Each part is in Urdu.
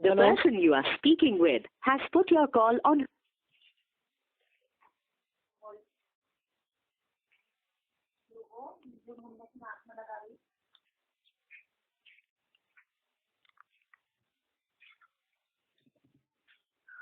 The Hello. person you are speaking with has put your call on.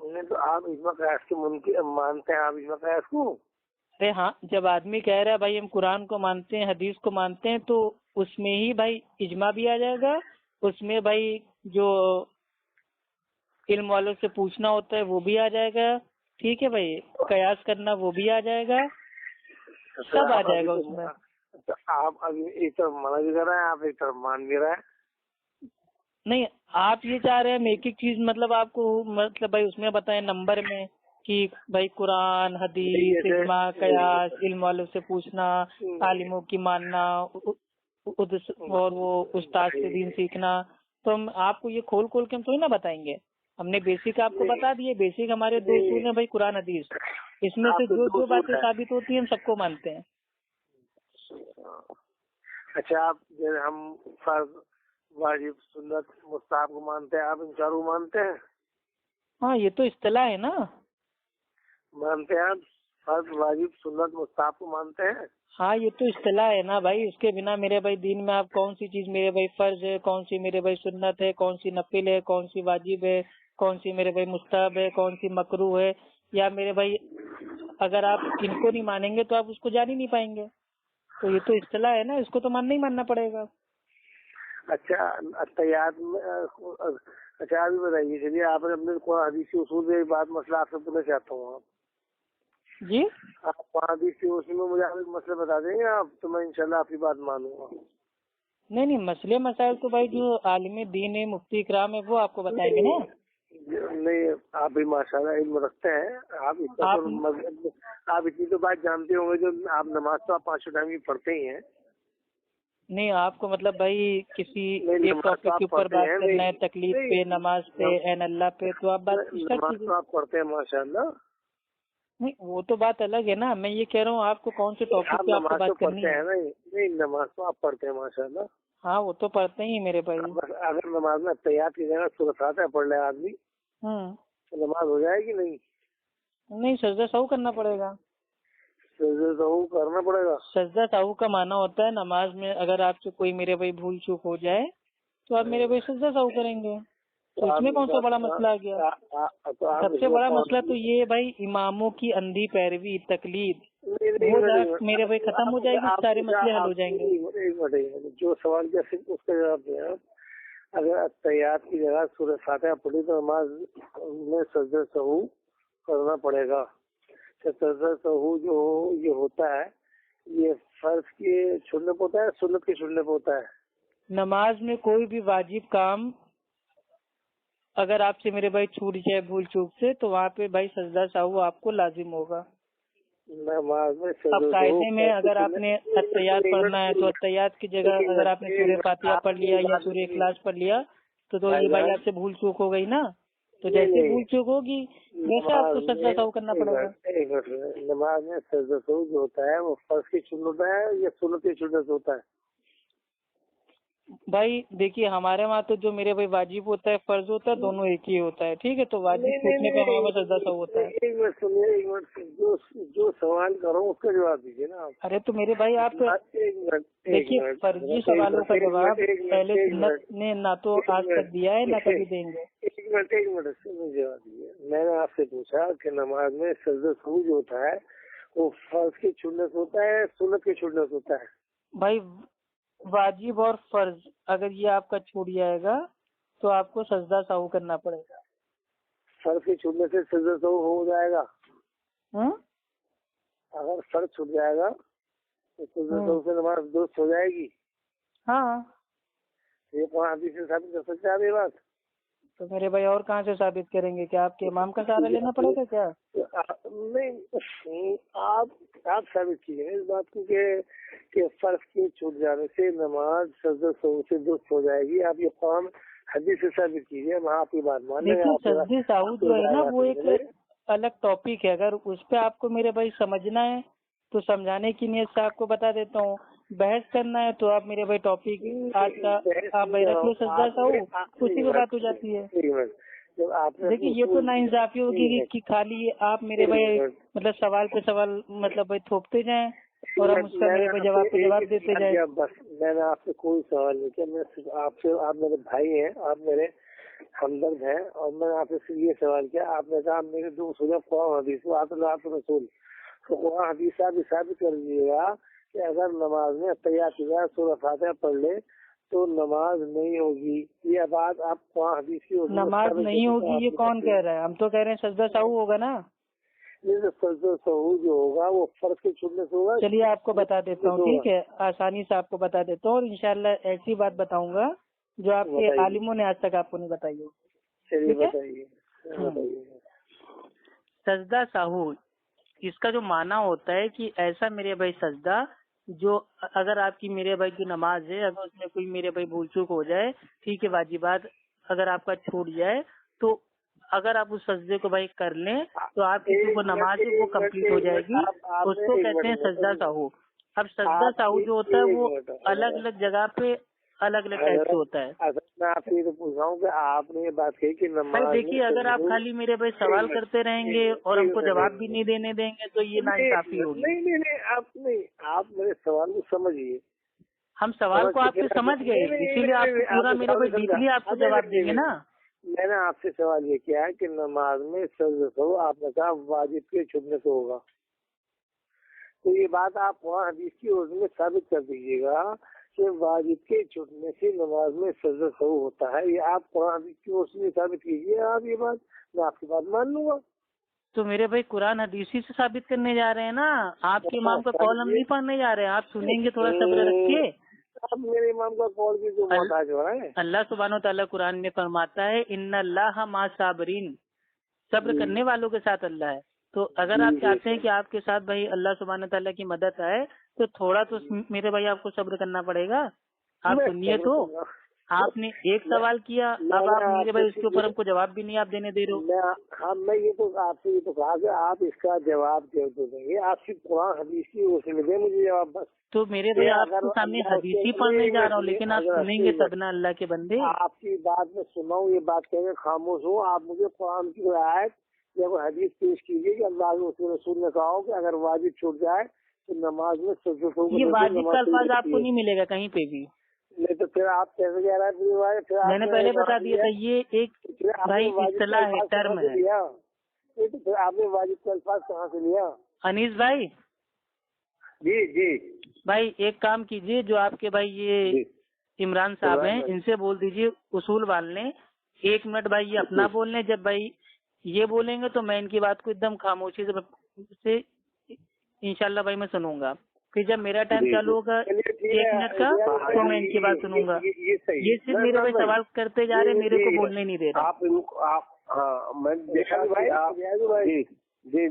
نہیں تو آپ اجماع قیاس کے منکر مانتے ہیں؟ آپ اجماع قیاس کو؟ ارے ہاں، جب آدمی کہہ رہا ہے بھائی ہم قرآن کو مانتے ہیں، حدیث کو مانتے ہیں، تو اس میں ہی بھائی اجماع بھی آ جائے گا، اس میں بھائی جو علم والوں سے پوچھنا ہوتا ہے وہ بھی آ جائے گا، ٹھیک ہے بھائی، قیاس کرنا وہ بھی آ جائے گا، سب آ جائے گا اس میں۔ آپ ابھی ایک طرف منع بھی کر رہے ہیں، آپ ایک طرف مان بھی رہے ہیں۔ نہیں، آپ یہ چاہ رہے ہیں ایک ایک چیز مطلب آپ کو مطلب بھائی اس میں بتائیں نمبر میں کہ بھائی قرآن، حدیث، اجماع، قیاس، علم والوں سے پوچھنا، عالموں کی ماننا، اور وہ استاد سے دین سیکھنا، تو ہم آپ کو یہ کھول کھول کے ہم تھوڑی نہ بتائیں گے، ہم نے بیسک آپ کو بتا دیے۔ بیسک ہمارے دو اصول ہیں بھائی، قرآن حدیث، اس میں سے جو باتیں ثابت ہوتی ہیں ہم سب کو مانتے ہیں۔ اچھا، آپ ہم فرض، واجب، سنت، مستحب کو مانتے ہیں، آپ ان چاروں مانتے ہیں؟ ہاں، یہ تو اصطلاح ہے نا۔ مانتے ہیں آپ؟ فرض، واجب، سنت، مستحب کو مانتے ہیں؟ ہاں، یہ تو اصطلاح ہے نا بھائی، اس کے بنا میرے بھائی دین میں آپ کون سی چیز میرے بھائی فرض ہے، کون سی میرے بھائی سنت ہے، کون سی نفل ہے، کون سی واجب ہے، کون سی میرے بھائی مستحب ہے، کون سی مکروہ ہے، یا میرے بھائی اگر آپ ان کو نہیں مانیں گے تو آپ اس کو جان ہی نہیں پائیں گے، تو یہ تو اصطلاح ہے نا، اس کو تو ماننا ہی ماننا پڑے گا۔ اچھا، اطیات میں اچھا ابھی بتائیے، چلیے آپ نے اپنے قرآن حدیث کے اصول سے بات مسئلہ آپ سے پوچھنا چاہتا ہوں۔ جی، آپ قرآن حدیث کے اصول میں مجھے آپ ایک مسئلہ بتا دیں گے آپ، تو میں انشاءاللہ آپ کی بات مانوں گا۔ نہیں، مسئلے مسائل تو بھائی جو عالم دین ہے، مفتی اکرام ہے، وہ آپ کو بتائیں گے نا۔ نہیں، آپ بھی ماشاءاللہ علم رکھتے ہیں، آپ اتنی تو بات جانتے ہوں گے، جو آپ نماز تو آپ 5 ٹائم کی پڑھتے ہی ہیں۔ نہیں، آپ کو مطلب بھائی کسی ایک ٹاپک کے اوپر بات کرنا ہے، تکلیف پہ، نماز پہ، عین اللہ پہ، تو آپ بات نماز تو آپ پڑھتے ہیں ماشاءاللہ۔ نہیں، وہ تو بات الگ ہے نا، میں یہ کہہ رہا ہوں آپ کو کون سے ٹاپک پہ آپ کو بات کرنی ہے۔ نہیں، نماز تو آپ پڑھتے ہیں ماشاءاللہ۔ ہاں، وہ تو پڑھتے ہی میرے بھائی۔ اگر نماز میں اطیات کی جگہ سورۃ فاتحہ پڑھ لے آدمی تو نماز ہو جائے گی نہیں؟ نہیں، سجدہ سہو کرنا پڑے گا۔ سجدہ سہو کرنا پڑے گا؟ سجدہ سہو کا معنی ہوتا ہے نماز میں اگر آپ سے کوئی میرے بھائی بھول چوک ہو جائے تو آپ میرے بھائی سجدہ سہو کریں گے، تو اس میں کون سا بڑا مسئلہ آ گیا؟ سب سے بڑا مسئلہ تو یہ ہے بھائی اماموں کی اندھی پیروی، تقلید، وہ میرے بھائی ختم ہو جائے گی، سارے مسئلے حل ہو جائیں گے۔ ایک منٹ، جو سوال کیا صرف اس کا جواب دیں آپ۔ اگر اطیات کی جگہ سورۃ فاتحہ پڑھی تو نماز میں سجدہ سہو کرنا پڑے گا۔ سجدہ سہو جو یہ ہوتا ہے، یہ فرض کے چھوڑنے پہ ہوتا ہے، سنت کے چھوڑنے پہ ہوتا ہے؟ نماز میں کوئی بھی واجب کام اگر آپ سے میرے بھائی چھوٹ جائے بھول چوک سے تو وہاں پہ بھائی سجدہ سہو آپ کو لازم ہوگا۔ نماز میں اب قاعدے میں اگر آپ نے اطیات پڑھنا ہے تو اطیات کی جگہ اگر آپ نے سورہ فاتحہ پڑھ لیا یا سورہ اخلاص پڑھ لیا تو یہ بھائی آپ سے بھول چوک ہو گئی نا، تو جیسے بھول چوک ہوگی ویسے آپ کو سجدہ سہو کرنا پڑے گا۔ نماز میں سجدہ سہو جو ہوتا ہے وہ فرض کی سنت ہوتا ہے یا سنت کی سنت ہوتا ہے؟ بھائی دیکھیے ہمارے وہاں تو جو میرے بھائی واجب ہوتا ہے، فرض ہوتا ہے، دونوں ایک ہی ہوتا ہے، ٹھیک ہے، تو واجب چھوٹنے پہ ہمارے پاس سجدہ سہو ہوتا ہے۔ ایک منٹ سنیے، ایک منٹ، جو سوال کرو اس کا جواب دیجیے نا آپ۔ ارے تو میرے بھائی آپ دیکھیے فرضی سوالوں کا جواب پہلے سنت نے نہ تو آج تک دیا ہے نہ کبھی دیں گے۔ ایک منٹ جواب دیجیے۔ میں نے آپ سے پوچھا کہ نماز میں سجدہ سہو جو ہوتا ہے وہ فرض کی چھوڑنے سے ہوتا ہے، سنت کی چھوڑنے سے ہوتا ہے؟ بھائی واجب اور فرض اگر یہ آپ کا چھوٹ جائے گا تو آپ کو سجدہ سہو کرنا پڑے گا۔ فرض کے چھوٹنے سے سجدہ سہو ہو جائے گا؟ اگر فرض چھوٹ جائے گا تو سجدہ سہو سے نماز درست ہو جائے گی؟ ہاں، یہ قرآن حدیث سے ثابت کر سکتے ہیں آپ یہ بات؟ تو میرے بھائی اور کہاں سے ثابت کریں گے؟ کیا آپ کے امام کا سہارا لینا پڑے گا کیا؟ نہیں، آپ ثابت کیجیے اس بات کو کہ فرض کے چھوٹ جانے سے نماز سجدہ سہو سے درست ہو جائے گی۔ آپ یہ قرآن حدیث سے ثابت کیجیے، وہاں آپ کی بات مانیں گے۔ سجدہ سہو جو ہے نا وہ ایک الگ ٹاپک ہے، اگر اس پہ آپ کو میرے بھائی سمجھنا ہے تو سمجھانے کی نیت سے آپ کو بتا دیتا ہوں، بحث کرنا ہے تو آپ میرے بھائی ٹاپک آج کا آپ بھائی رکھ لو سجدہ سہو، اسی پہ بات ہو جاتی ہے۔ دیکھیے یہ تو ناانصافی ہوگی کہ خالی آپ میرے بھائی مطلب سوال پہ سوال مطلب بھائی تھوپتے جائیں اور ہم اس کا میرے بھائی جواب پہ جواب دیتے جائیں۔ بس میں نے آپ سے کوئی سوال نہیں کیا، میں صرف آپ میرے بھائی ہیں، آپ میرے ہمدرد ہیں، اور میں نے آپ سے یہ سوال کیا، آپ نے کہا میرے دو سجا قرآن حدیث اللہ رسول، تو قرآن حدیث آپ ثابت کر دیجیے گا کہ اگر نماز میں تحیات سورہ فاتحہ پڑھ لے تو نماز نہیں ہوگی. یہ بات آپ قرآن حدیث کی نماز نہیں ہوگی یہ کون کہہ رہا ہے؟ ہم تو کہہ رہے ہیں سجدہ سہو ہوگا نا. سجدہ سہو جو ہوگا وہ فرض کے چھوڑنے سے ہوگا. چلیے آپ کو بتا دیتا ہوں، ٹھیک ہے، آسانی سے آپ کو بتا دیتا ہوں، اور انشاءاللہ ایسی بات بتاؤں گا جو آپ کے عالموں نے آج تک آپ کو نہیں بتائی ہو. چلیے بتائیے. سجدہ سہو اس کا جو معنی ہوتا ہے کہ ایسا میرے بھائی سجدہ جو اگر آپ کی میرے بھائی کی نماز ہے، اگر اس میں کوئی میرے بھائی بھول چوک ہو جائے، ٹھیک ہے، واجبات اگر آپ کا چھوٹ جائے، تو اگر آپ اس سجدے کو بھائی کر لیں تو آپ کی جو نماز ہے وہ کمپلیٹ ہو جائے گی. اس کو کہتے ہیں سجدہ سہو. اب سجدہ سہو جو ہوتا ہے وہ الگ الگ جگہ پہ الگ الگ ٹائپ سے ہوتا ہے. میں آپ سے یہ پوچھ رہا ہوں کہ آپ نے یہ بات کہی کہ بھائی دیکھیے، اگر آپ خالی میرے بھائی سوال کرتے رہیں گے اور ہم کو جواب بھی نہیں دینے دیں گے تو یہ ناانصافی ہوگی. نہیں آپ میرے سوال کو سمجھیے. ہم سوال کو آپ کے سمجھ گئے، اسی لیے آپ پورا میرے بھائی ڈیپلی آپ کو جواب دیں گے نا. میں نے آپ سے سوال یہ کیا ہے کہ نماز میں سجدہ سہو آپ نے کہا واجب کے چھوڑنے سے ہوگا، تو یہ بات آپ قرآن حدیث کی روشنی میں ثابت کر دیجیے گا کہ واجب کے چھوٹنے سے نماز میں سجدہ سہو ہوتا ہے. یہ آپ قرآن حدیث کی روشنی میں ثابت کیجیے. آپ یہ بات میں آپ کی بات مان لوں گا. تو میرے بھائی قرآن حدیثی سے ثابت کرنے جا رہے ہیں نا، آپ کے امام کا قول ہم نہیں پڑھنے جا رہے ہیں. آپ سنیں گے، تھوڑا صبر رکھیے. آپ میرے امام کا قول کی جو محتاج ہو رہا ہے. اللہ سبحانہ و تعالیٰ قرآن میں فرماتا ہے ان اللہ مع صابرین، صبر کرنے والوں کے ساتھ اللہ ہے. تو اگر آپ چاہتے ہیں کہ آپ کے ساتھ بھائی اللہ سبحانہ و تعالیٰ کی مدد آئے تو تھوڑا تو میرے بھائی آپ کو صبر کرنا پڑے گا. آپ سنیے تو، آپ نے ایک سوال کیا، اب آپ میرے بھائی اس کے اوپر ہم کو جواب بھی نہیں آپ دینے دے رہے ہو. میں یہ تو آپ سے یہ تو کہا کہ آپ اس کا جواب دے دیں گے. آپ کی قرآن حدیث کی روشنی میں دیں مجھے جواب. بس تو میرے بھائی آپ کے سامنے حدیث ہی پڑھنے جا رہا ہوں، لیکن آپ سنیں گے تب نا اللہ کے بندے. آپ کی بات میں سنا ہوں، یہ بات کہہ کے خاموش ہوں. آپ مجھے قرآن کی آیت یا کوئی حدیث پیش کیجیے کہ اللہ رسول نے کہا ہو کہ اگر واجب چھوٹ جائے تو نماز میں سجدہ سہو. یہ واجب کا الفاظ آپ کو نہیں ملے گا کہیں پہ بھی. نہیں تو پھر آپ کیسے کہہ رہے ہیں؟ میں نے پہلے بتا دیا تھا یہ ایک بھائی اصطلاح ہے، ٹرم ہے. تو پھر آپ نے واجب کا الفاظ کہاں سے لیا؟ انیس بھائی جی بھائی ایک کام کیجیے، جو آپ کے بھائی یہ عمران صاحب ہیں ان سے بول دیجیے اصول والنے 1 منٹ بھائی یہ اپنا بول لیں. جب بھائی یہ بولیں گے تو میں ان کی بات کو ایک دم خاموشی سے انشاءاللہ بھائی میں سنوں گا. پھر جب میرا ٹائم چالو ہوگا 1 منٹ کا تو میں ان کی بات سنوں گا. یہ صرف میرے بھائی سوال کرتے جا رہے، میرے کو بولنے نہیں دے رہے. جی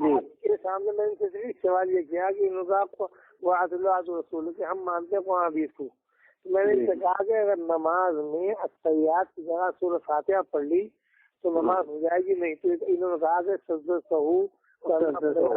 سامنے میں ان سے سوال یہ کیا کہ انہوں نے آپ کو وہ رسول کہ ہم مانتے ہیں قرآن حدیث کو. میں نے ان سے کہا کہ اگر نماز میں التحیات کی جگہ سورہ فاتحہ پڑھ لی تو نماز ہو جائے گی. نہیں تو انہوں نے کہا کہ سجدہ سہو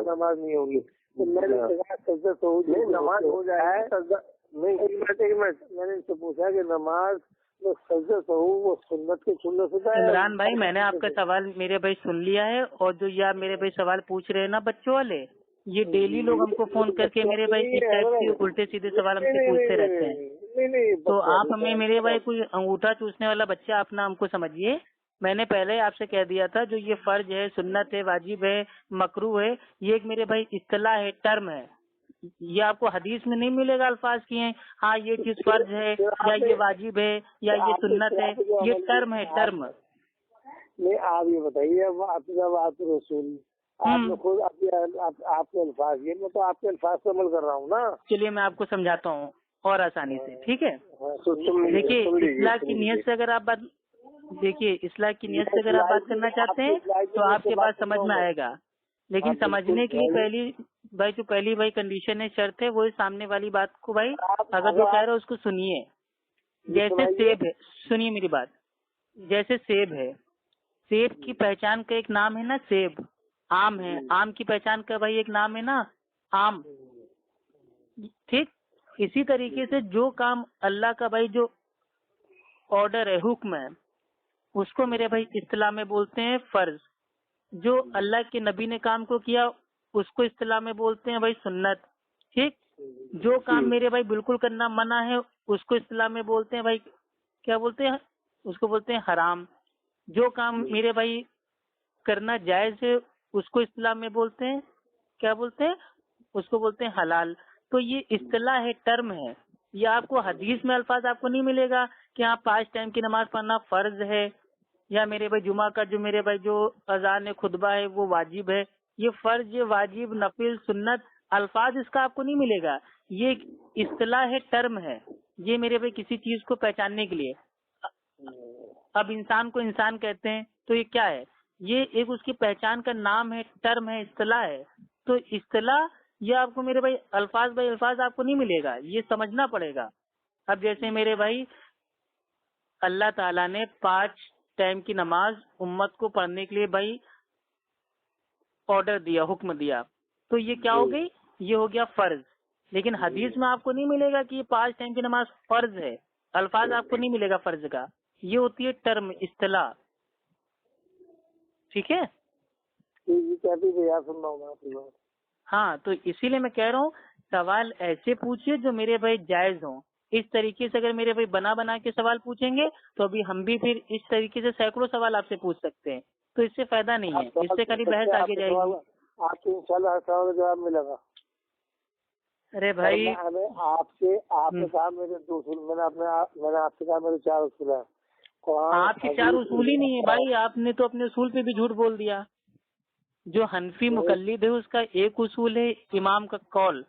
نماز نہیں ہوگی. تو میں نے کہا سجدہ سہو نماز ہو جائے. نہیں ایک منٹ میں نے ان سے پوچھا کہ نماز سجدہ سہو وہ سنت کے سننے سے. عمران بھائی میں نے آپ کا سوال میرے بھائی سن لیا ہے، اور جو یہ میرے بھائی سوال پوچھ رہے ہیں نا بچوں والے، یہ ڈیلی لوگ ہم کو فون کر کے میرے بھائی اس ٹائپ کے الٹے سیدھے سوال ہم سے پوچھتے رہتے ہیں. تو آپ ہمیں میرے بھائی کوئی انگوٹھا چوسنے والا بچہ اپنا ہم کو سمجھیے. میں نے پہلے آپ سے کہہ دیا تھا جو یہ فرض ہے، سنت ہے، واجب ہے، مکروہ ہے، یہ ایک میرے بھائی اصطلاح ہے، ٹرم ہے. یہ آپ کو حدیث میں نہیں ملے گا الفاظ کی ہیں ہاں یہ چیز فرض ہے یا یہ واجب ہے یا یہ سنت ہے. یہ ٹرم ہے، ٹرم. نہیں آپ یہ بتائیے آپ رسول آپ نے خود آپ کے الفاظ، یہ میں تو آپ کے الفاظ پر عمل کر رہا ہوں نا. چلیے میں آپ کو سمجھاتا ہوں اور آسانی سے، ٹھیک ہے. دیکھیے اصلاح کی نیت سے اگر آپ بات اصلاح کی نیت سے اگر آپ بات کرنا چاہتے ہیں تو آپ کے بات سمجھ میں آئے گا. لیکن سمجھنے کے لیے پہلی بھائی کنڈیشن ہے، شرط ہے، وہ سامنے والی بات کو بھائی اگر جو کہہ رہے اس کو سنیے. جیسے سیب ہے، سنیے میری بات. جیسے سیب ہے، سیب کی پہچان کا ایک نام ہے نا سیب. آم ہے، آم کی پہچان کا بھائی ایک نام ہے نا آم. ٹھیک اسی طریقے سے جو کام اللہ کا بھائی جو آرڈر ہے، حکم ہے، اس کو میرے بھائی اصطلاح میں بولتے ہیں فرض. جو اللہ کے نبی نے کام کو کیا اس کو اصطلاح میں بولتے ہیں بھائی سنت. ٹھیک جو کام میرے بھائی بالکل کرنا منع ہے اس کو اصطلاح میں بولتے ہیں بھائی کیا بولتے ہیں، اس کو بولتے ہیں حرام. جو کام میرے بھائی کرنا جائز ہے اس کو اصطلاح میں بولتے ہیں، کیا بولتے ہیں؟ اس کو بولتے ہیں حلال. تو یہ اصطلاح ہے، ٹرم ہے. یہ آپ کو حدیث میں الفاظ آپ کو نہیں ملے گا کہ ہاں 5 ٹائم کی نماز پڑھنا فرض ہے، یا میرے بھائی جمعہ کا جو میرے بھائی جو اذان خطبہ ہے وہ واجب ہے. یہ فرض، یہ واجب، نفل، سنت، الفاظ اس کا آپ کو نہیں ملے گا. یہ ایک اصطلاح ہے، ٹرم ہے. یہ میرے بھائی کسی چیز کو پہچاننے کے لیے. اب انسان کو انسان کہتے ہیں تو یہ کیا ہے؟ یہ ایک اس کی پہچان کا نام ہے، ٹرم ہے، اصطلاح ہے. تو اصطلاح یہ آپ کو میرے بھائی الفاظ آپ کو نہیں ملے گا، یہ سمجھنا پڑے گا. اب جیسے میرے بھائی اللہ تعالیٰ نے 5 ٹائم کی نماز امت کو پڑھنے کے لیے بھائی آرڈر دیا، حکم دیا، تو یہ کیا ہو گئی؟ یہ ہو گیا فرض. لیکن حدیث میں آپ کو نہیں ملے گا کہ یہ 5 ٹائم کی نماز فرض ہے، الفاظ آپ کو نہیں ملے گا فرض کا. یہ ہوتی ہے ٹرم، اصطلاح. ٹھیک ہے؟ ہاں، تو اسی لیے میں کہہ رہا ہوں سوال ایسے پوچھیے جو میرے بھائی جائز ہوں. اس طریقے سے اگر میرے بھائی بنا کے سوال پوچھیں گے تو ابھی ہم بھی پھر اس طریقے سے سینکڑوں سوال آپ سے پوچھ سکتے ہیں. تو اس سے فائدہ نہیں ہے، اس سے خالی بحث آگے جائے گی. آپ کو انشاءاللہ ہر سوال کا جواب ملے گا. ارے بھائی آپ نے کہا میرے 2 اصول، میں نے آپ سے کہا میرے 4 اصول ہیں. آپ کے 4 اصول ہی نہیں ہے بھائی، آپ نے تو اپنے اصول پہ بھی جھوٹ بول دیا. جو حنفی مقلد ہے اس کا ایک اصول ہے امام کا قول.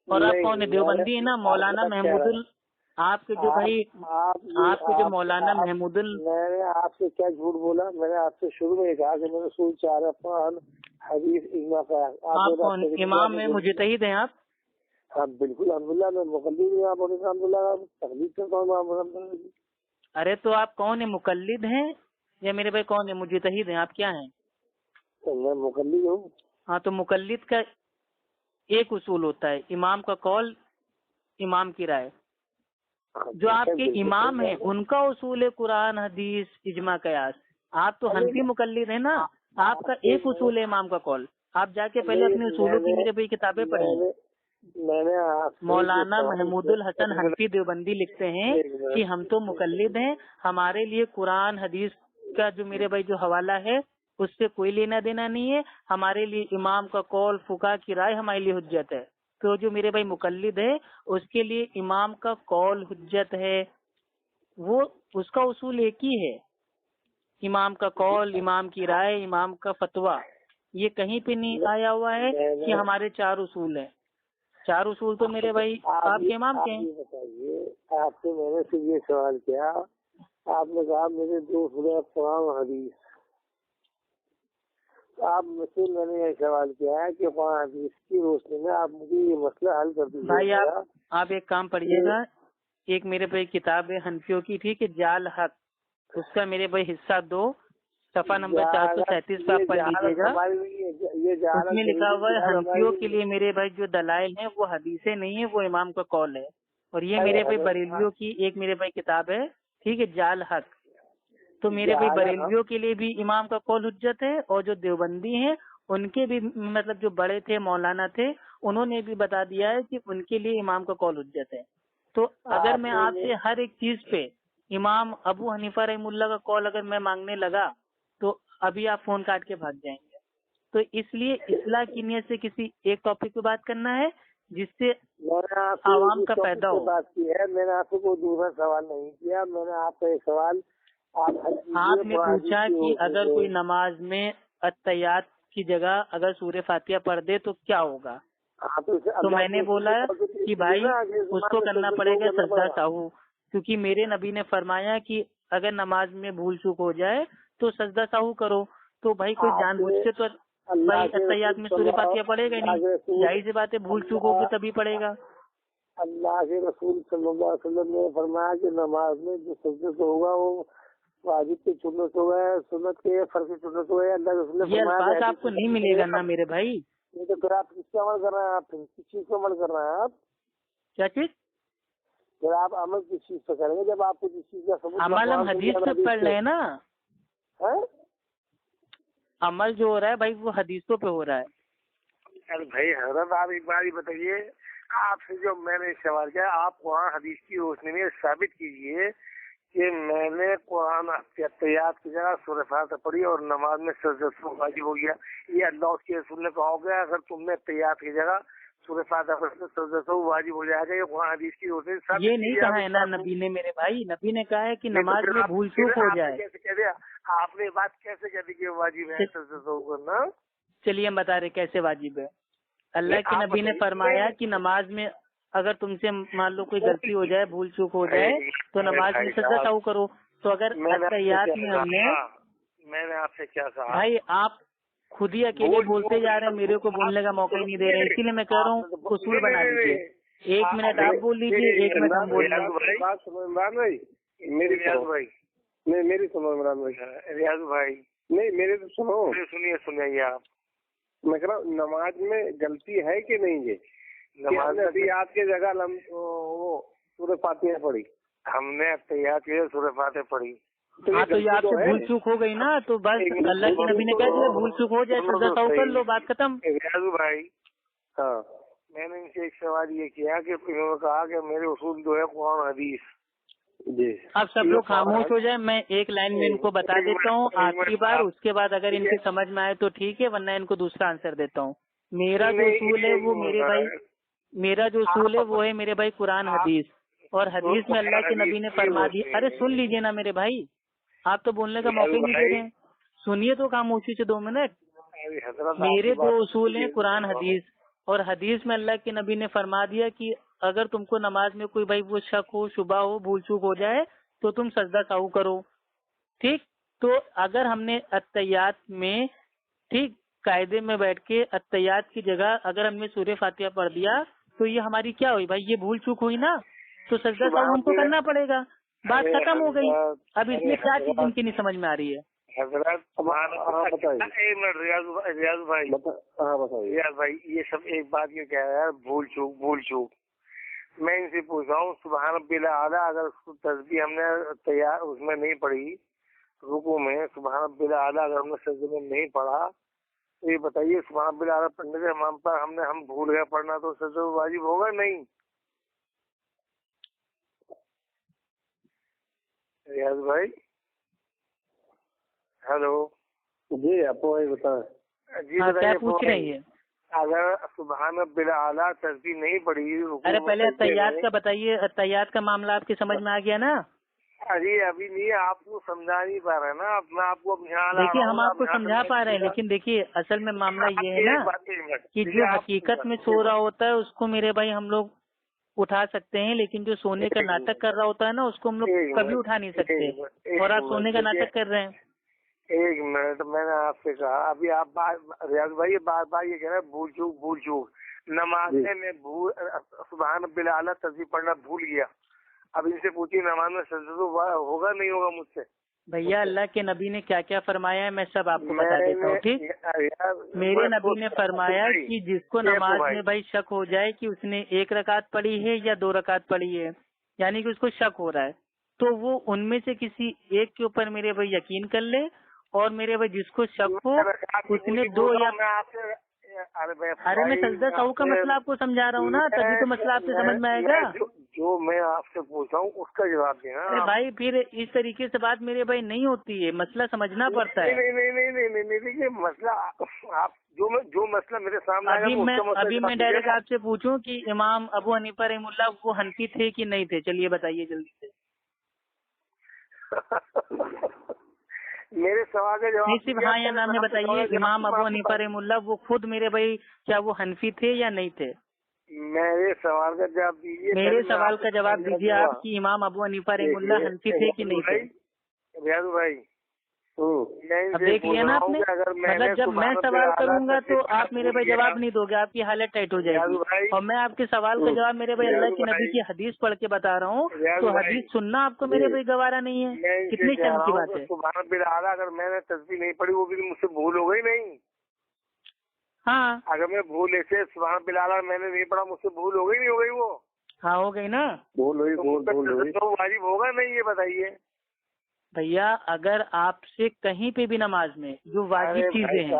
اور آپ کون ہے؟ دیوبندی ہے نا، مولانا محمود آپ کے جو بھائی آپ کے جو مولانا محمود میں نے آپ سے کیا جھوٹ بولا؟ میں نے آپ سے شروع میں کہا کہ میرے اصول 4 حدیث اجماع کا. آپ کون امام ہے؟ مجتہد ہیں آپ؟ ہاں بالکل، الحمدللہ میں مقلد ہوں. آپ الحمدللہ تقلید کرتا ہوں. ارے تو آپ کون ہیں؟ مقلد ہیں یا میرے بھائی کون ہے؟ مجتہد ہیں؟ آپ کیا ہیں؟ میں مقلد ہوں. ہاں، تو مقلد کا ایک اصول ہوتا ہے امام کا قول، امام کی رائے. جو آپ کے امام ہیں ان کا اصول ہے قرآن، حدیث، اجماع، قیاس. آپ تو حنفی مقلد ہیں نا، آپ کا ایک اصول ہے امام کا قول. آپ جا کے پہلے اپنے اصولوں کی میرے بھائی کتابیں پڑھیں. مولانا محمود الحسن حنفی دیوبندی لکھتے ہیں کہ ہم تو مقلد ہیں، ہمارے لیے قرآن حدیث کا جو میرے بھائی جو حوالہ ہے اس سے کوئی لینا دینا نہیں ہے. ہمارے لیے امام کا قول، فقہا کی رائے ہمارے لیے حجت ہے. تو جو میرے بھائی مقلد ہے اس کے لیے امام کا قول حجت ہے. وہ اس کا اصول ایک ہی ہے، امام کا قول، امام کی رائے، امام کا فتویٰ. یہ کہیں پہ نہیں آیا ہوا ہے کہ ہمارے 4 اصول ہیں. 4 اصول تو میرے بھائی آپ کے امام کے ہیں. بتائیے، آپ سے میں نے صرف یہ سوال کیا، آپ نے کہا میرے 2 اصول ہیں قرآن و حدیث. آپ مجھ سے میں نے یہ سوال کیا ہے کہ قرآن حدیث کی روشنی میں آپ مجھے یہ مسئلہ حل کر دیجیے. بھائی آپ ایک کام پڑھیے گا، ایک میرے بھائی کتاب ہے حنفیوں کی تھی کہ جال حق، اس کا میرے بھائی حصہ 2 صفحہ نمبر 437 پہ آپ پڑھ لیجیے گا. اس میں لکھا ہوا ہے حنفیوں کے لیے میرے بھائی جو دلائل ہیں وہ حدیثیں نہیں ہیں، وہ امام کا قول ہے. اور یہ میرے بھائی بریلویوں کی ایک میرے بھائی کتاب ہے، ٹھیک ہے، جال حق. تو میرے بھائی بریلویوں کے لیے بھی امام کا قول حجت ہے، اور جو دیوبندی ہیں ان کے بھی مطلب جو بڑے تھے مولانا تھے انہوں نے بھی بتا دیا ہے کہ ان کے لیے امام کا قول حجت ہے. تو اگر میں آپ سے ہر ایک چیز پہ امام ابو حنیفہ رحمہ اللہ کا قول اگر میں مانگنے لگا تو ابھی آپ فون کاٹ کے بھاگ جائیں گے. تو اس لیے اصلاح کی نیت سے کسی ایک ٹاپک پہ بات کرنا ہے جس سے عوام کا پیدا ہو. بات کی ہے، میں نے آپ کو کوئی دوسرا سوال نہیں کیا. میں نے آپ کا ایک سوال آپ نے پوچھا کہ اگر کوئی نماز میں التحیات کی جگہ اگر سورہ فاتحہ پڑھ دے تو کیا ہوگا. تو میں نے بولا کہ بھائی اس کو کرنا پڑے گا سجدہ سہو، کیونکہ میرے نبی نے فرمایا کہ اگر نماز میں بھول چوک ہو جائے تو سجدہ سہو کرو. تو بھائی کوئی جان بوجھ کے تو بھائی التحیات میں سورہ فاتحہ پڑھے گا نہیں، ظاہر سی بات ہے بھول چوک ہوگی تبھی پڑھے گا. اللہ کے رسول صلی اللہ علیہ وسلم نے فرمایا کہ نماز میں جو سجدہ ہوگا وہ واجب کی سنت ہو گئے، سنت کے فرض کی سنت ہو گئے. اللہ کے رسول نے یہ الفاظ آپ کو نہیں ملے گا نا میرے بھائی. یہ تو پھر آپ کس پہ عمل کر رہے ہیں؟ آپ کس چیز پہ عمل کر رہے ہیں؟ آپ کیا چیز؟ پھر آپ عمل کس چیز پہ کریں گے جب آپ کو جس چیز کا ثبوت؟ عمل ہم حدیث پہ پڑھ رہے ہیں نا. عمل جو ہو رہا ہے بھائی وہ حدیثوں پہ ہو رہا ہے. ارے بھائی حضرت آپ ایک بار ہی بتائیے، آپ سے جو میں نے سوال کیا، آپ قرآن حدیث کی روشنی میں ثابت کیجیے کہ میں نے قرآن تحیات کی جگہ سورہ فاتحہ پڑھی اور نماز میں سجدہ سہو واجب ہو گیا، یہ اللہ اس کے رسول نے کہا ہو گیا اگر تم نے تحیات کی جگہ سورہ فاتحہ پڑھی تو سجدہ سہو واجب ہو جائے گا، یہ قرآن حدیث کی روشنی سے یہ نہیں کہا ہے نا نبی نے میرے بھائی، نبی نے کہا ہے کہ نماز میں بھول چوک ہو جائے۔ کیسے کہہ دیا آپ نے بات کیسے کہہ دی کہ واجب ہے سجدہ سہو کرنا؟ چلیے ہم بتا رہے کیسے واجب ہے۔ اللہ کے نبی نے فرمایا کہ نماز میں اگر تم سے مان لو کوئی غلطی ہو جائے، بھول چوک ہو جائے تو نماز میں سجدہ سہو کرو۔ تو اگر تحیات میں ہم نے، میں نے آپ سے کیا کہا بھائی آپ خود ہی اکیلے بولتے جا رہے ہیں، میرے کو بولنے کا موقع ہی نہیں دے رہے، اسی لیے میں کہہ رہا ہوں اصول بنا لیجیے، 1 منٹ آپ بول لیجیے، 1 منٹ ہم بول لیجیے۔ بات سنو عمران بھائی، میری بھائی نہیں میری سنو عمران بھائی، ریاض بھائی نہیں میرے تو سنو، سنیے آپ، میں کہہ رہا ہوں نماز میں غلطی ہے کہ نہیں؟ یہ نماز میں تحیات کی جگہ وہ سورہ فاتحہ پڑھی، ہم نے تحیات کی جگہ سورہ فاتحہ پڑھی، ہاں تو یہ آپ سے بھول چوک ہو گئی نا، تو بس اللہ کے نبی نے کہہ دیا بھول چوک ہو جائے سجدہ سہو کر لو، بات ختم۔ ریاض بھائی ہاں، میں نے ان سے ایک سوال یہ کیا کہ انہوں نے کہا کہ میرے اصول جو ہے قرآن حدیث، جی اب سب لوگ خاموش ہو جائیں، میں ایک لائن میں ان کو بتا دیتا ہوں آخری بار، اس کے بعد اگر ان کی سمجھ میں آئے تو ٹھیک ہے، ورنہ ان کو دوسرا آنسر دیتا ہوں۔ میرا جو اصول ہے وہ میرے بھائی، میرا جو اصول ہے وہ ہے میرے بھائی قرآن حدیث، اور حدیث میں اللہ کے نبی نے فرما دیا، ارے سن لیجیے نا میرے بھائی، آپ تو بولنے کا موقع نہیں دے رہے ہیں، سنیے تو خاموشی سے 2 منٹ۔ میرے 2 اصول ہیں قرآن حدیث، اور حدیث میں اللہ کے نبی نے فرما دیا کہ اگر تم کو نماز میں کوئی بھائی وہ شک ہو، شبہ ہو، بھول چوک ہو جائے تو تم سجدہ سہو کرو، ٹھیک۔ تو اگر ہم نے التحیات میں ٹھیک قاعدے میں بیٹھ کے التحیات کی جگہ اگر ہم نے سورہ فاتحہ پڑھ دیا تو یہ ہماری کیا ہوئی بھائی؟ یہ بھول چوک ہوئی نا، تو سجدہ سہو ہم کو کرنا پڑے گا، بات ختم ہو گئی۔ اب اس میں کیا چیز ان کی نہیں سمجھ میں آ رہی ہے؟ حضرت ریاض بھائی یہ سب ایک بات یہ کہہ رہا ہے بھول چوک، میں ان سے پوچھ رہا ہوں سبحان ربی الاعلیٰ اگر اس کو تسبیح ہم نے تیار اس میں نہیں پڑھی، رکوع میں سبحان ربی الاعلیٰ اگر ہم نے سجدے میں نہیں پڑھا تو یہ بتائیے سبحان ربی الاعلیٰ پڑھنے سے ہم بھول گئے پڑھنا تو سجدہ واجب ہوگا نہیں؟ ریاض بھائی ہیلو، جی آپ کو بتائیں، جی کیا پوچھ رہی ہے؟ اگر سبحان ربی الاعلیٰ تسبیح نہیں پڑھی، ارے پہلے التحیات کا بتائیے، التحیات کا معاملہ آپ کی سمجھ میں آ گیا نا؟ ارے ابھی نہیں، آپ کو سمجھا نہیں پا رہے نا، میں آپ کو دیکھیے ہم آپ کو سمجھا پا رہے ہیں، لیکن دیکھیے اصل میں معاملہ یہ ہے نا کہ جو حقیقت میں سو رہا ہوتا ہے اس کو میرے بھائی ہم لوگ اٹھا سکتے ہیں، لیکن جو سونے کا ناٹک کر رہا ہوتا ہے نا اس کو ہم لوگ کبھی اٹھا نہیں سکتے، اور آپ سونے کا ناٹک کر رہے ہیں۔ 1 منٹ، میں نے آپ سے کہا ابھی آپ ریاض بھائی بار یہ کہہ رہے ہیں بھول چوک نماز میں سبحان ربی الاعلیٰ تسبیح پڑھنا بھول گیا، اب ان سے پوچھیے نماز میں سجدہ ہوگا نہیں ہوگا مجھ سے؟ بھیا اللہ کے نبی نے کیا کیا فرمایا ہے میں سب آپ کو بتا دیتا ہوں، ٹھیک۔ میرے نبی نے فرمایا کہ جس کو نماز میں بھائی شک ہو جائے کہ اس نے 1 رکعت پڑھی ہے یا 2 رکعت پڑھی ہے، یعنی کہ اس کو شک ہو رہا ہے، تو وہ ان میں سے کسی ایک کے اوپر میرے بھائی یقین کر لے، اور میرے بھائی جس کو شک ہو اس نے 2 یا ارے میں سجدہ سہو کا مسئلہ آپ کو سمجھا رہا ہوں نا، تبھی تو مسئلہ آپ سے سمجھ میں آئے گا۔ جو میں آپ سے پوچھا ہوں اس کا جواب دینا۔ ارے بھائی پھر اس طریقے سے بات میرے بھائی نہیں ہوتی ہے، مسئلہ سمجھنا پڑتا ہے۔ نہیں دیکھیے مسئلہ آپ جو مسئلہ میرے سامنے ابھی میں ڈائریکٹ آپ سے پوچھوں کہ امام ابو حنیفہ رحمہ اللہ وہ حنفی تھے کہ نہیں تھے؟ چلیے بتائیے جلدی سے۔ میرے سوال کا جواب نہیں صرف ہاں یا نہ میں بتائیے، امام ابو حنیفہ رحمہ اللہ وہ خود میرے بھائی کیا وہ حنفی تھے یا نہیں تھے؟ میرے سوال کا جواب دیجیے، میرے سوال کا جواب دیجیے آپ کہ امام ابو حنیفہ رحمہ اللہ حنفی تھے کہ نہیں تھے؟ ریاض بھائی اب دیکھ لیا نا آپ نے، مطلب جب میں سوال کروں گا تو آپ میرے بھائی جواب نہیں دو گے، آپ کی حالت ٹائٹ ہو جائے گی، اور میں آپ کے سوال کا جواب میرے بھائی اللہ کے نبی کی حدیث پڑھ کے بتا رہا ہوں، تو حدیث سننا آپ کو میرے بھائی گوارا نہیں ہے، کتنی شرم کی بات ہے۔ سبحان ربی الاعلیٰ اگر میں نے تسبیح نہیں پڑھی وہ بھی مجھ سے بھول ہو گئی نہیں؟ ہاں اگر میں بھول ایسے سبحان ربی الاعلیٰ میں نے نہیں پڑھا مجھ سے بھول ہو گئی نہیں ہو گئی؟ وہ ہاں ہو گئی نا، بھول ہوئی تو واجب ہوگا نہیں؟ یہ بتائیے بھیا، اگر آپ سے کہیں پہ بھی نماز میں جو واجب چیزیں ہیں،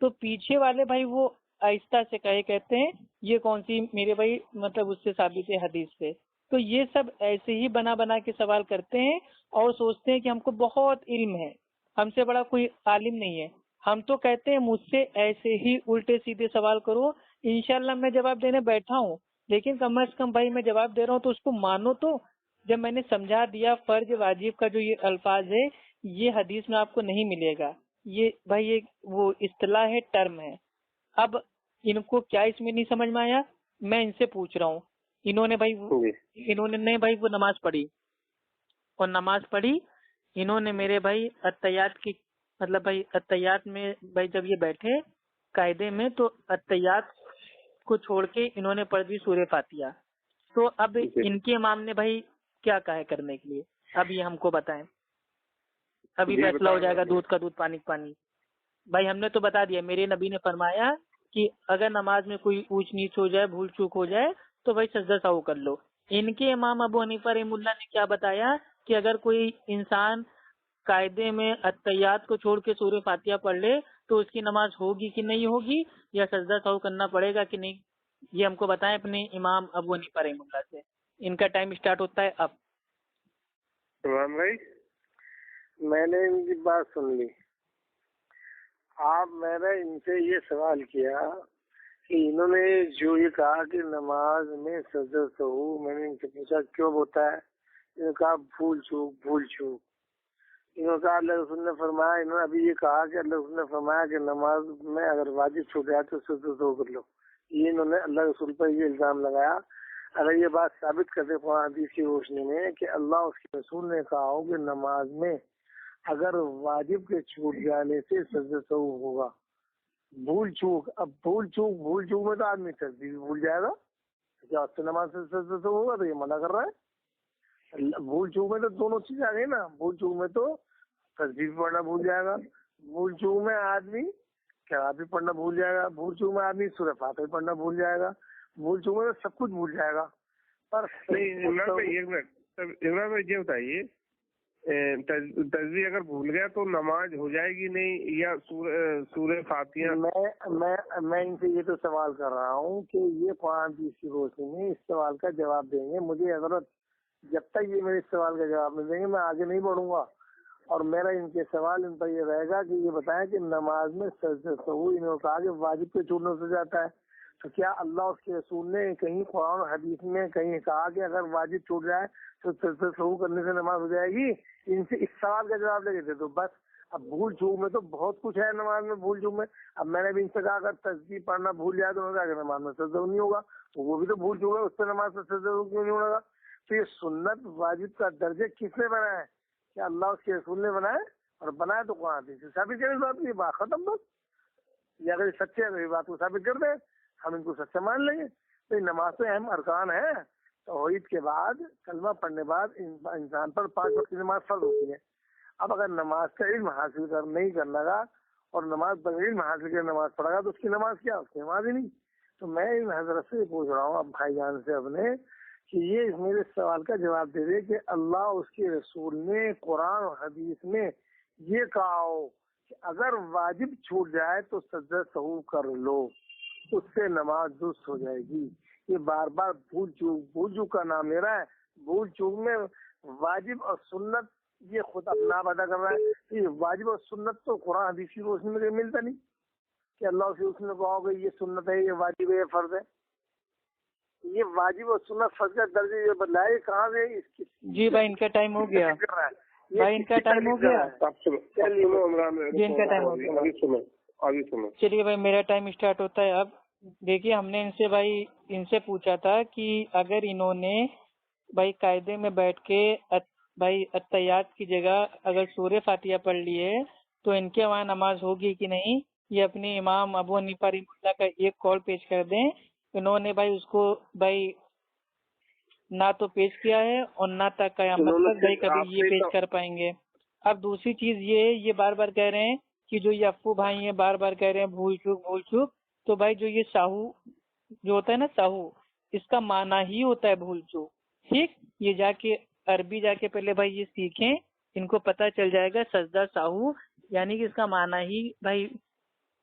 تو پیچھے والے بھائی وہ آہستہ سے کہتے ہیں یہ کون سی میرے بھائی مطلب اس سے ثابت ہے حدیث سے. تو یہ سب ایسے ہی بنا بنا کے سوال کرتے ہیں اور سوچتے ہیں کہ ہم کو بہت علم ہے, ہم سے بڑا کوئی عالم نہیں ہے. ہم تو کہتے ہیں مجھ سے ایسے ہی الٹے سیدھے سوال کرو, انشاءاللہ میں جواب دینے بیٹھا ہوں, لیکن کم از کم بھائی میں جواب دے رہا ہوں تو اس کو مانو. تو جب میں نے سمجھا دیا فرض واجب کا جو یہ الفاظ ہے یہ حدیث میں آپ کو نہیں ملے گا, یہ بھائی یہ وہ اصطلاح ہے, ٹرم ہے. اب ان کو کیا اس میں نہیں سمجھ میں آیا, میں ان سے پوچھ رہا ہوں. انہوں نے بھائی وہ نماز پڑھی, اور نماز پڑھی انہوں نے میرے بھائی التحیات کی مطلب بھائی التحیات میں بھائی جب یہ بیٹھے قاعدے میں تو التحیات کو چھوڑ کے انہوں نے پڑھ دی سورہ فاتحہ. تو اب ان کے امام نے بھائی کیا کہا ہے کرنے کے لیے, اب یہ ہم کو بتائیں. ابھی فیصلہ ہو جائے گا, دودھ کا دودھ پانی کا پانی. بھائی ہم نے تو بتا دیا, میرے نبی نے فرمایا کہ اگر نماز میں کوئی اونچ نیچ ہو جائے, بھول چوک ہو جائے تو بھائی سجدہ سہو کر لو. ان کے امام ابو حنیفہ رحمہ اللہ نے کیا بتایا کہ اگر کوئی انسان قاعدے میں التحیات کو چھوڑ کے سورہ فاتحہ پڑھ لے تو اس کی نماز ہوگی کہ نہیں ہوگی, یا سجدہ سہو کرنا پڑے گا کہ نہیں. یہ ہم کو بتائیں اپنے امام ابو حنیفہ رحمہ اللہ سے. ان کا ٹائم اسٹارٹ ہوتا ہے اب. امام بھائی میں نے ان کی بات سن لی. میں نے ان سے یہ سوال کیا کہ انہوں نے جو یہ کہا کہ نماز میں سجدہ سہو, میں نے ان سے پوچھا کیوں ہوتا ہے, انہوں نے کہا بھول چوک. انہوں نے کہا اللہ رسول نے فرمایا, انہوں نے ابھی یہ کہا کہ اللہ رسول نے فرمایا کہ نماز میں اگر واجب چھوٹ جائے تو سجدہ سہو کر لو. یہ انہوں نے اللہ رسول پر یہ الزام لگایا. اگر یہ بات ثابت کرتے قرآن حدیث کی روشنی میں کہ اللہ اس کے رسول نے کہا ہو کہ نماز میں اگر واجب کے چھوٹ جانے سے سجدہ سہو ہوگا, بھول چوک. اب بھول چوک میں تو آدمی تسبیح بھول جائے گا, کیا اس سے نماز سے سجدہ سہو ہوگا؟ تو یہ منع کر رہا ہے. بھول چوک میں تو دونوں چیزیں آ گئی نا. بھول چوک میں تو تسبیح پڑھنا بھول جائے گا, بھول چوک میں آدمی قرات بھی پڑھنا بھول جائے گا, بھول چوک میں آدمی سورہ فاتحہ پڑھنا بھول جائے گا, بھول چوک میں سب کچھ بھول جائے گا. پر ایک منٹ یہ بتائیے, تسبیح اگر بھول گیا تو نماز ہو جائے گی نہیں, یا سورہ فاتحہ؟ میں ان سے یہ تو سوال کر رہا ہوں کہ یہ قرآن حدیث کی روشنی میں اس سوال کا جواب دیں گے. مجھے حضرت جب تک یہ میرے اس سوال کا جواب نہیں دیں گے میں آگے نہیں بڑھوں گا. اور میرا ان کے سوال ان پر یہ رہے گا کہ یہ بتائیں کہ نماز میں سجدہ سہو انہوں نے کہا کہ واجب کے چھوٹنے سے جاتا ہے, تو کیا اللہ اس کے رسول نے کہیں قرآن حدیث میں کہیں کہا کہ اگر واجب چھوٹ جائے تو سجدہ سہو کرنے سے نماز ہو جائے گی؟ ان سے اس سوال کا جواب لے کے دے دو بس. اب بھول چوک میں تو بہت کچھ ہے نماز میں. بھول چوک میں اب میں نے بھی ان سے کہا اگر تسبیح پڑھنا بھول جائے تو انہوں نے کہا کہ نماز میں سجدہ نہیں ہوگا, تو وہ بھی تو بھول چوک ہے, اس سے نماز میں سجدہ کیوں نہیں ہوگا؟ تو یہ سنت واجب کا درجے کس نے بنایا ہے؟ کیا اللہ اس کے رسول نے بنایا؟ اور بنایا تو قرآن حدیث سے ثابت کرے بات نہیں, بات ختم. بس یہ اگر سچے ہیں بات کو ثابت کر دیں, ہم ان کو سچا مان لیں گے. تو نماز سے اہم ارکان ہے. توحید کے بعد کلمہ پڑھنے بعد انسان پر 5 وقت کی نماز فرض ہوتی ہے. اب اگر نماز کا علم حاصل نہیں کرنا گا اور نماز بغیر علم حاصل کر نماز پڑھا گا تو اس کی نماز کیا؟ اس کی نماز ہی نہیں. تو میں ان حضرت سے پوچھ رہا ہوں اب بھائی جان سے اپنے کہ یہ میرے سوال کا جواب دے دے کہ اللہ اس کے رسول نے قرآن اور حدیث میں یہ کہا ہو کہ اگر واجب چھوٹ جائے تو سجدہ سہو کر لو, اس سے نماز درست ہو جائے گی. یہ بار بار بھول چوک کا نام لے رہا ہے. بھول چوک میں واجب اور سنت یہ خود اپنا ادا کر رہا ہے. یہ واجب اور سنت تو قرآن حدیث کی روشنی میں ملتا نہیں کہ اللہ سے اس نے کہا ہوگا یہ سنت ہے, یہ واجب ہے, یہ فرض ہے. یہ واجب اور سنت فرض کا درجے یہ بدلائے کہاں سے؟ اس کی جی بھائی ان کا ٹائم ہو گیا. بھائی ان کا ٹائم ہو گیا. جی ان کا ٹائم ہو گیا. چلیے بھائی میرا ٹائم اسٹارٹ ہوتا ہے اب. دیکھیے ہم نے ان سے پوچھا تھا کہ اگر انہوں نے بھائی قاعدے میں بیٹھ کے بھائی التحیات کی جگہ اگر سورہ فاتحہ پڑھ لیے تو ان کے وہاں نماز ہوگی کہ نہیں. یہ اپنے امام ابو حنیفہ رحمہ اللہ کا ایک قول پیش کر دیں. انہوں نے بھائی اس کو بھائی نہ تو پیش کیا ہے اور نہ تک قیامت تک بھائی کبھی یہ پیش کر پائیں گے. اب دوسری چیز یہ بار بار کہہ رہے ہیں کہ جو یہ افو بھائی ہیں بار بار کہہ رہے ہیں بھول چوک. تو بھائی جو یہ ساہو جو ہوتا ہے نا ساہو, اس کا معنی ہی ہوتا ہے بھول چوک. ٹھیک, یہ جا کے عربی جا کے پہلے بھائی یہ سیکھیں, ان کو پتہ چل جائے گا سجدہ ساہو یعنی کہ اس کا معنی ہی بھائی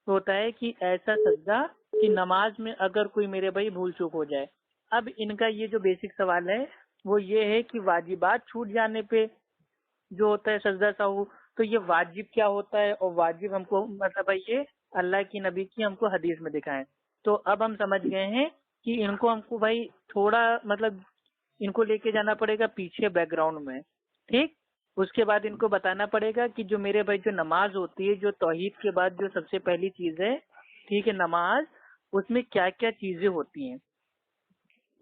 ہوتا ہے کہ ایسا سجدہ کہ نماز میں اگر کوئی میرے بھائی بھول چوک ہو جائے. اب ان کا یہ جو بیسک سوال ہے وہ یہ ہے کہ واجبات چھوٹ جانے پہ جو ہوتا ہے سجدہ سہو، تو یہ واجب کیا ہوتا ہے، اور واجب ہم کو مطلب یہ اللہ کی نبی کی ہم کو حدیث میں دکھائیں. تو اب ہم سمجھ گئے ہیں کہ ان کو ہم کو بھائی تھوڑا مطلب ان کو لے کے جانا پڑے گا پیچھے بیک گراؤنڈ میں. ٹھیک، اس کے بعد ان کو بتانا پڑے گا کہ جو میرے بھائی جو نماز ہوتی ہے، جو توحید کے بعد جو سب سے پہلی چیز ہے، ٹھیک ہے، نماز، اس میں کیا کیا چیزیں ہوتی ہیں.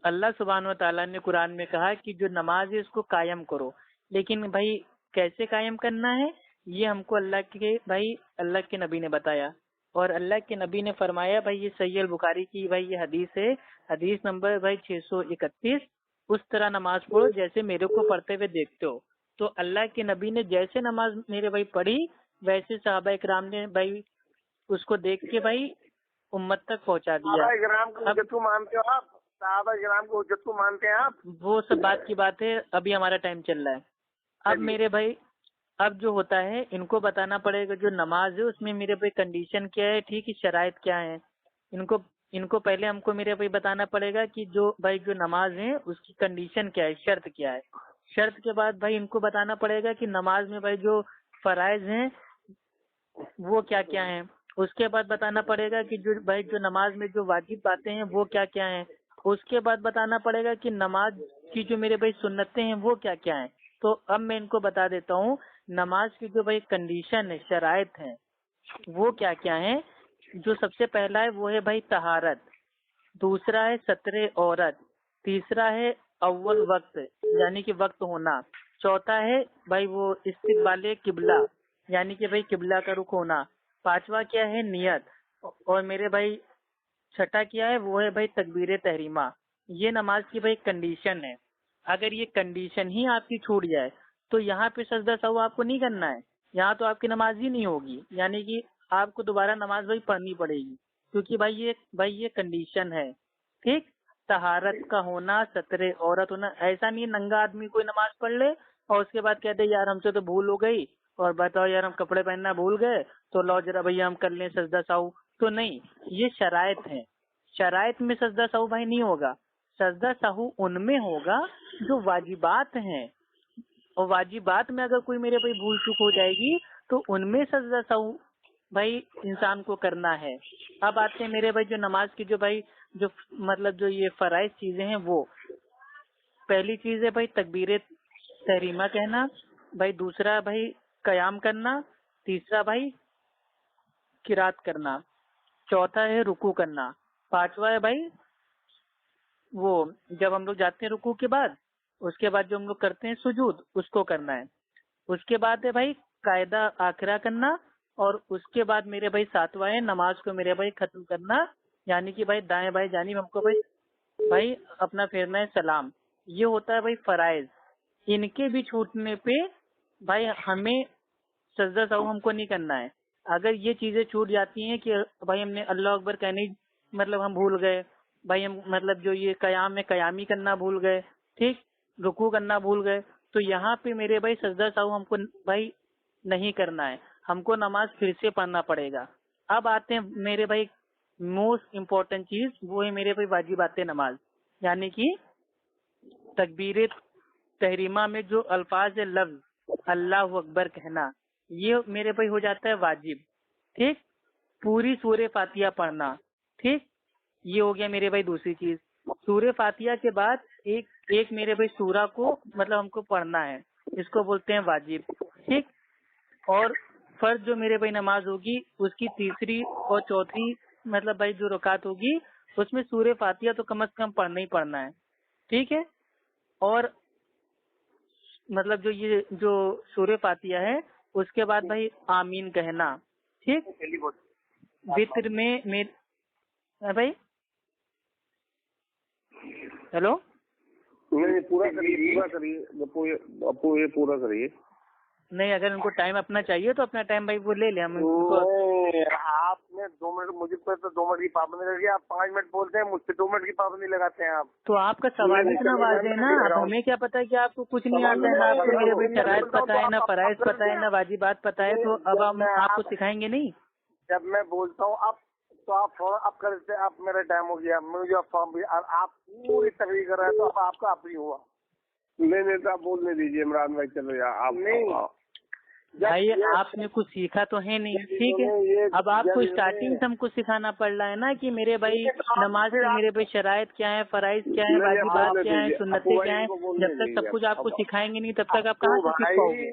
اللہ سبحانہ و تعالیٰ نے قرآن میں کہا کہ جو نماز ہے اس کو قائم کرو، لیکن بھائی کیسے قائم کرنا ہے یہ ہم کو اللہ کے نبی نے بتایا. اور اللہ کے نبی نے فرمایا، بھائی یہ صحیح البخاری کی بھائی یہ حدیث ہے، حدیث نمبر بھائی 631، اس طرح نماز پڑھو جیسے میرے کو پڑھتے ہوئے دیکھتے ہو. تو اللہ کے نبی نے جیسے نماز میرے بھائی پڑھی، ویسے صحابہ اکرام نے بھائی اس کو دیکھ کے بھائی امت تک پہنچا دیا. صحابہ اکرام کو حجت کو مانتے ہو آپ؟ صحابہ اکرام کو حجت کو مانتے ہیں آپ؟ وہ سب بات کی بات ہے، ابھی ہمارا ٹائم چل رہا ہے. اب میرے بھائی اب جو ہوتا ہے ان کو بتانا پڑے گا جو نماز ہے اس میں میرے بھائی کنڈیشن کیا ہے، ٹھیک ہے، شرائط کیا ہے. ان کو پہلے ہم کو میرے بھائی بتانا پڑے گا کہ جو نماز ہے اس کی کنڈیشن کیا ہے، شرط کیا ہے. شرط کے بعد بھائی ان کو بتانا پڑے گا کہ نماز میں بھائی جو فرائض ہیں وہ کیا کیا ہیں. اس کے بعد بتانا پڑے گا کہ جو نماز میں جو واجب باتیں ہیں وہ کیا کیا ہیں. اس کے بعد بتانا پڑے گا کہ نماز کی جو میرے بھائی سنتیں ہیں وہ کیا کیا ہیں. تو اب میں ان کو بتا دیتا ہوں نماز کی جو بھائی کنڈیشن ہے، شرائط ہیں، وہ کیا کیا ہیں. جو سب سے پہلا ہے وہ ہے بھائی طہارت، دوسرا ہے ستر عورت، تیسرا ہے اول وقت یعنی کہ وقت ہونا، چوتھا ہے بھائی وہ استقبال قبلہ یعنی کہ بھائی قبلہ کا رخ ہونا، پانچواں کیا ہے نیت، اور میرے بھائی چھٹا کیا ہے وہ ہے بھائی تکبیر تحریمہ. یہ نماز کی بھائی کنڈیشن ہے. اگر یہ کنڈیشن ہی آپ کی چھوٹ جائے تو یہاں پہ سجدہ سہو آپ کو نہیں کرنا ہے، یہاں تو آپ کی نماز ہی نہیں ہوگی، یعنی کہ آپ کو دوبارہ نماز بھائی پڑھنی پڑے گی، کیونکہ بھائی یہ کنڈیشن ہے. ٹھیک، طہارت کا ہونا، ستر عورت ہونا. ایسا نہیں ننگا آدمی کوئی نماز پڑھ لے اور اس کے بعد کہتے یار ہم سے تو بھول ہو گئی اور بتاؤ یار ہم کپڑے پہننا بھول گئے تو لو ذرا بھیا ہم کر لیں سجدہ سہو. تو نہیں، یہ شرائط ہیں، شرائط میں سجدہ سہو بھائی نہیں ہوگا. سجدہ سہو ان میں ہوگا جو واجبات ہیں، اور واجبات میں اگر کوئی میرے بھائی بھول چوک ہو جائے گی تو ان میں سجدہ سہو بھائی انسان کو کرنا ہے. اب آتے ہیں میرے بھائی جو نماز کی جو بھائی جو مطلب جو یہ فرائض چیزیں ہیں، وہ پہلی چیز ہے بھائی تکبیر تحریمہ کہنا، بھائی دوسرا بھائی قیام کرنا، تیسرا بھائی قرات کرنا، چوتھا ہے رکوع کرنا، پانچواں ہے بھائی وہ جب ہم لوگ جاتے ہیں رکوع کے بعد اس کے بعد جو ہم لوگ کرتے ہیں سجود اس کو کرنا ہے. اس کے بعد ہے بھائی قاعدہ آخرہ کرنا، اور اس کے بعد میرے بھائی ساتواں ہے نماز کو میرے بھائی ختم کرنا، یعنی کہ بھائی دائیں بھائی جانب ہم کو بھائی اپنا پھیرنا ہے سلام. یہ ہوتا ہے بھائی فرائض. ان کے بھی چھوٹنے پہ بھائی ہمیں سجدہ سہو ہم کو نہیں کرنا ہے. اگر یہ چیزیں چھوٹ جاتی ہیں کہ بھائی ہم نے اللہ اکبر کہنے مطلب ہم بھول گئے، بھائی ہم مطلب جو یہ قیام ہے قیامی کرنا بھول گئے، ٹھیک، رکوع کرنا بھول گئے، تو یہاں پہ میرے بھائی سجدہ سہو ہم کو بھائی نہیں کرنا ہے، ہم کو نماز پھر سے پڑھنا پڑے گا. اب آتے ہیں میرے بھائی موسٹ امپورٹنٹ چیز، وہ ہے میرے بھائی واجبات نماز، یعنی کہ تکبیر تحریمہ میں جو الفاظ ہے، لفظ اللہ اکبر کہنا، یہ میرے بھائی ہو جاتا ہے واجب. ٹھیک، پوری سورہ فاتحہ پڑھنا، ٹھیک، یہ ہو گیا میرے بھائی دوسری چیز. سورہ فاتحہ کے بعد ایک میرے بھائی سورہ کو مطلب ہم کو پڑھنا ہے، اس کو بولتے ہیں واجب. ٹھیک، اور فرض جو میرے بھائی نماز ہوگی اس کی تیسری اور چوتھی مطلب بھائی جو رکعت ہوگی اس میں سورہ فاتحہ تو کم از کم پڑھنا ہی پڑھنا ہے. ٹھیک ہے، اور مطلب جو یہ جو سورہ فاتحہ ہے اس کے بعد بھائی آمین کہنا. ٹھیک، وتر میں بھائی ہیلو نہیں پورا کریے پورا کریے. نہیں، اگر ان کو ٹائم اپنا چاہیے تو اپنا ٹائم بھائی وہ لے لیں. آپ نے 2 منٹ مجھے تو 2 منٹ کی پابندی لگی، آپ 5 منٹ بولتے ہیں، مجھ سے 2 منٹ کی پابندی لگاتے ہیں آپ. تو آپ کا سوال اتنا واضح ہے نا، اب ہمیں کیا پتا ہے کہ آپ کو کچھ نہیں آتا ہے، نہ آپ کو میرے بھائی شرائط پتہ ہے، نہ فرائض پتہ ہے، نہ واجبات پتہ ہے، تو اب ہم آپ کو سکھائیں گے نہیں. جب میں بولتا ہوں اب تو آپ فوراً اب کر دیتے، اب میرا ٹائم ہو گیا، مجھے فارم بھی، آپ پوری تقریر کر رہے ہیں تو اب آپ کا اپنی ہوا. نہیں تو آپ بولنے دیجیے عمران بھائی، چلو یار آپ نہیں بھائی آپ نے کچھ سیکھا تو ہے نہیں، ٹھیک ہے. اب آپ کو اسٹارٹنگ سے ہم کو سکھانا پڑ رہا ہے نا کہ میرے بھائی نماز کی میرے بھائی شرائط کیا ہے، فرائض کیا ہے، واجبات کیا ہے، سنتیں کیا ہیں. جب تک سب کچھ آپ کو سکھائیں گے نہیں تب تک آپ کہاں سے سیکھ پاؤ گے.